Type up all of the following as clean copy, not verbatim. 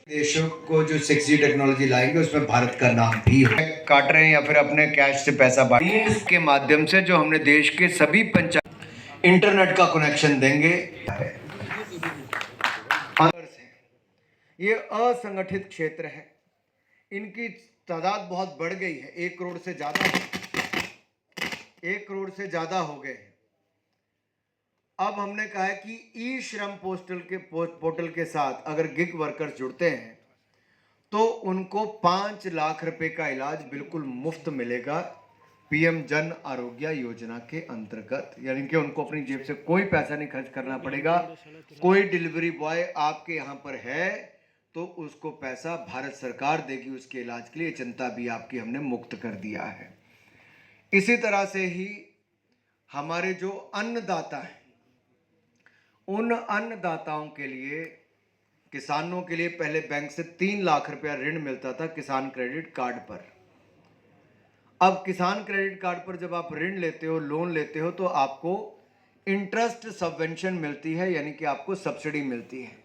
देशों को जो 6G टेक्नोलॉजी लाएंगे उसमें भारत का नाम भी हो। काट रहे हैं या फिर अपने कैश से पैसा बांट के माध्यम से जो हमने देश के सभी पंचायत इंटरनेट का कनेक्शन देंगे। ये असंगठित क्षेत्र है, इनकी तादाद बहुत बढ़ गई है, 1 करोड़ से ज़्यादा हो गए हैं। अब हमने कहा है कि ई श्रम पोर्टल के साथ अगर गिग वर्कर्स जुड़ते हैं तो उनको 5 लाख रुपए का इलाज बिल्कुल मुफ्त मिलेगा पीएम जन आरोग्य योजना के अंतर्गत। यानी कि उनको अपनी जेब से कोई पैसा नहीं खर्च करना पड़ेगा। कोई डिलीवरी बॉय आपके यहाँ पर है तो उसको पैसा भारत सरकार देगी उसके इलाज के लिए। चिंता भी आपकी हमने मुक्त कर दिया है। इसी तरह से ही हमारे जो अन्नदाता हैं, उन अन्नदाताओं के लिए, किसानों के लिए पहले बैंक से 3 लाख रुपया ऋण मिलता था किसान क्रेडिट कार्ड पर। अब किसान क्रेडिट कार्ड पर जब आप ऋण लेते हो, लोन लेते हो, तो आपको इंटरेस्ट सबवेंशन मिलती है, यानी कि आपको सब्सिडी मिलती है।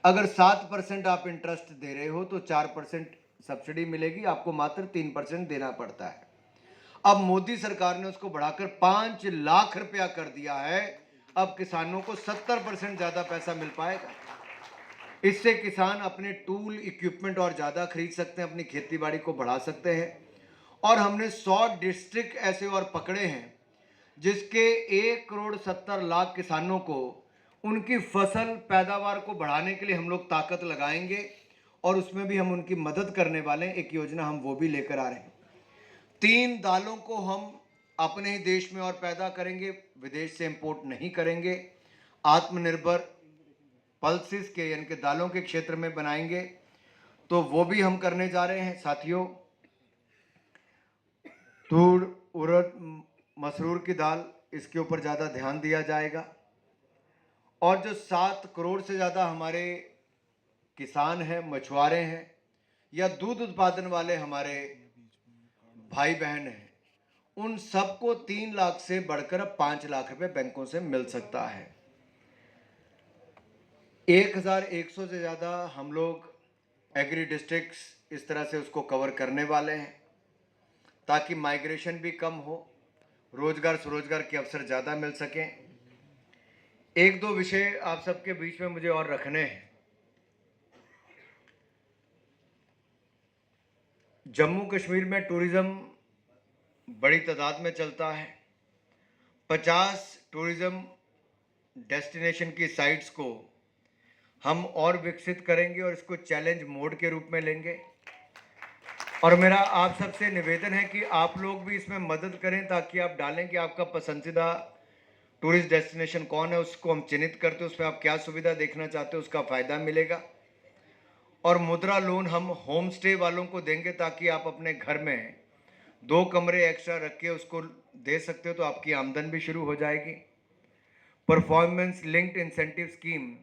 अगर 7% आप इंटरेस्ट दे रहे हो तो 4% सब्सिडी मिलेगी, आपको मात्र 3% देना पड़ता है। अब मोदी सरकार ने उसको बढ़ाकर 5 लाख रुपया कर दिया है। अब किसानों को 70% ज़्यादा पैसा मिल पाएगा। इससे किसान अपने टूल इक्विपमेंट और ज़्यादा खरीद सकते हैं, अपनी खेतीबाड़ी को बढ़ा सकते हैं। और हमने 100 डिस्ट्रिक्ट ऐसे और पकड़े हैं जिसके 1,70,00,000 किसानों को उनकी फसल पैदावार को बढ़ाने के लिए हम लोग ताकत लगाएंगे और उसमें भी हम उनकी मदद करने वाले हैं। एक योजना हम वो भी लेकर आ रहे हैं। 3 दालों को हम अपने ही देश में और पैदा करेंगे, विदेश से इंपोर्ट नहीं करेंगे। आत्मनिर्भर पल्सेस के यानी कि दालों के क्षेत्र में बनाएंगे, तो वो भी हम करने जा रहे हैं साथियों। तूर, उड़द, मसूर की दाल, इसके ऊपर ज़्यादा ध्यान दिया जाएगा। और जो 7 करोड़ से ज़्यादा हमारे किसान हैं, मछुआरे हैं या दूध उत्पादन वाले हमारे भाई बहन हैं, उन सबको 3 लाख से बढ़कर अब 5 लाख रुपए बैंकों से मिल सकता है। 1100 से ज़्यादा हम लोग एग्री डिस्ट्रिक्ट्स इस तरह से उसको कवर करने वाले हैं ताकि माइग्रेशन भी कम हो, रोजगार स्वरोजगार के अवसर ज़्यादा मिल सकें। 1-2 विषय आप सबके बीच में मुझे और रखने हैं। जम्मू कश्मीर में टूरिज़्म बड़ी तादाद में चलता है। 50 टूरिज़्म डेस्टिनेशन की साइट्स को हम और विकसित करेंगे और इसको चैलेंज मोड के रूप में लेंगे। और मेरा आप सबसे निवेदन है कि आप लोग भी इसमें मदद करें ताकि आप डालें कि आपका पसंदीदा टूरिस्ट डेस्टिनेशन कौन है, उसको हम चिन्हित करते हैं, उसमें आप क्या सुविधा देखना चाहते हो, उसका फ़ायदा मिलेगा। और मुद्रा लोन हम होम स्टे वालों को देंगे ताकि आप अपने घर में 2 कमरे एक्स्ट्रा रख के उसको दे सकते हो, तो आपकी आमदन भी शुरू हो जाएगी। परफॉर्मेंस लिंक्ड इंसेंटिव स्कीम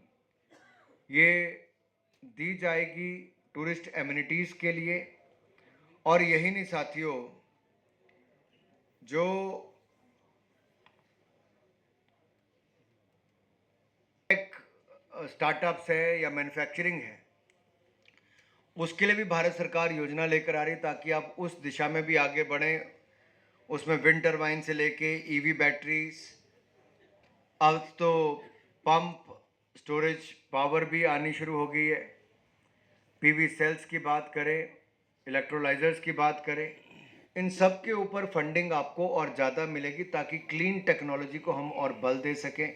ये दी जाएगी टूरिस्ट एमिनिटीज़ के लिए। और यही नहीं साथियों, जो स्टार्टअप्स है या मैन्युफैक्चरिंग है, उसके लिए भी भारत सरकार योजना लेकर आ रही है ताकि आप उस दिशा में भी आगे बढ़ें। उसमें विंड टर्बाइन से लेके ईवी बैटरीज, अब तो पंप स्टोरेज पावर भी आनी शुरू हो गई है। पीवी सेल्स की बात करें, इलेक्ट्रोलाइजर्स की बात करें, इन सब के ऊपर फंडिंग आपको और ज़्यादा मिलेगी ताकि क्लीन टेक्नोलॉजी को हम और बल दे सकें।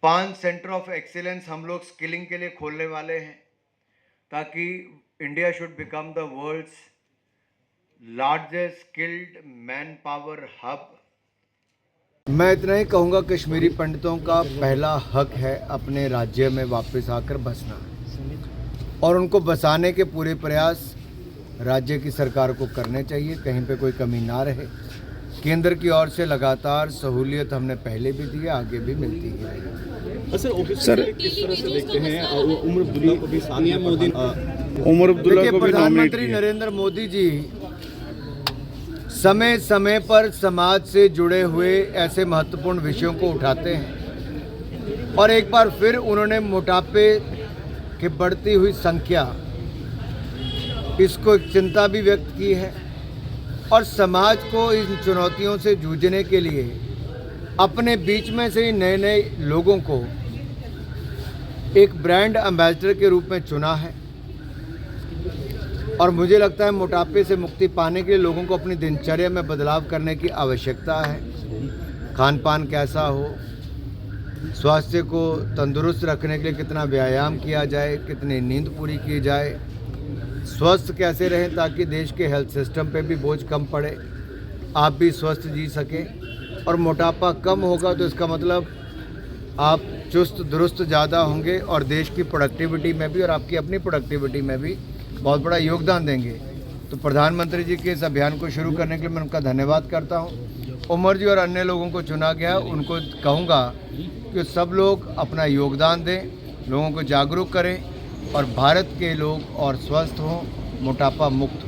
5 सेंटर ऑफ एक्सीलेंस हम लोग स्किलिंग के लिए खोलने वाले हैं ताकि India should become the world's largest skilled manpower hub. मैं इतना ही कहूँगा, कश्मीरी पंडितों का पहला हक है अपने राज्य में वापस आकर बसना, और उनको बसाने के पूरे प्रयास राज्य की सरकार को करने चाहिए, कहीं पे कोई कमी ना रहे। केंद्र की ओर से लगातार सहूलियत हमने पहले भी दी है, आगे भी मिलती है। सर किस तरह से देखते हैं उमर अब्दुल्ला को भी साथ में मोदी उमर अब्दुल्ला को भी प्रधानमंत्री नरेंद्र मोदी जी समय समय पर समाज से जुड़े हुए ऐसे महत्वपूर्ण विषयों को उठाते हैं और एक बार फिर उन्होंने मोटापे की बढ़ती हुई संख्या, इसको एक चिंता भी व्यक्त की है और समाज को इन चुनौतियों से जूझने के लिए अपने बीच में से ही नए नए लोगों को एक ब्रांड एम्बेसडर के रूप में चुना है। और मुझे लगता है मोटापे से मुक्ति पाने के लिए लोगों को अपनी दिनचर्या में बदलाव करने की आवश्यकता है। खान पान कैसा हो, स्वास्थ्य को तंदुरुस्त रखने के लिए कितना व्यायाम किया जाए, कितनी नींद पूरी की जाए, स्वस्थ कैसे रहें ताकि देश के हेल्थ सिस्टम पे भी बोझ कम पड़े, आप भी स्वस्थ जी सकें। और मोटापा कम होगा तो इसका मतलब आप चुस्त दुरुस्त ज़्यादा होंगे और देश की प्रोडक्टिविटी में भी और आपकी अपनी प्रोडक्टिविटी में भी बहुत बड़ा योगदान देंगे। तो प्रधानमंत्री जी के इस अभियान को शुरू करने के लिए मैं उनका धन्यवाद करता हूँ। उमर जी और अन्य लोगों को चुना गया, उनको कहूँगा कि सब लोग अपना योगदान दें, लोगों को जागरूक करें और भारत के लोग और स्वस्थ हों, मोटापा मुक्त हों।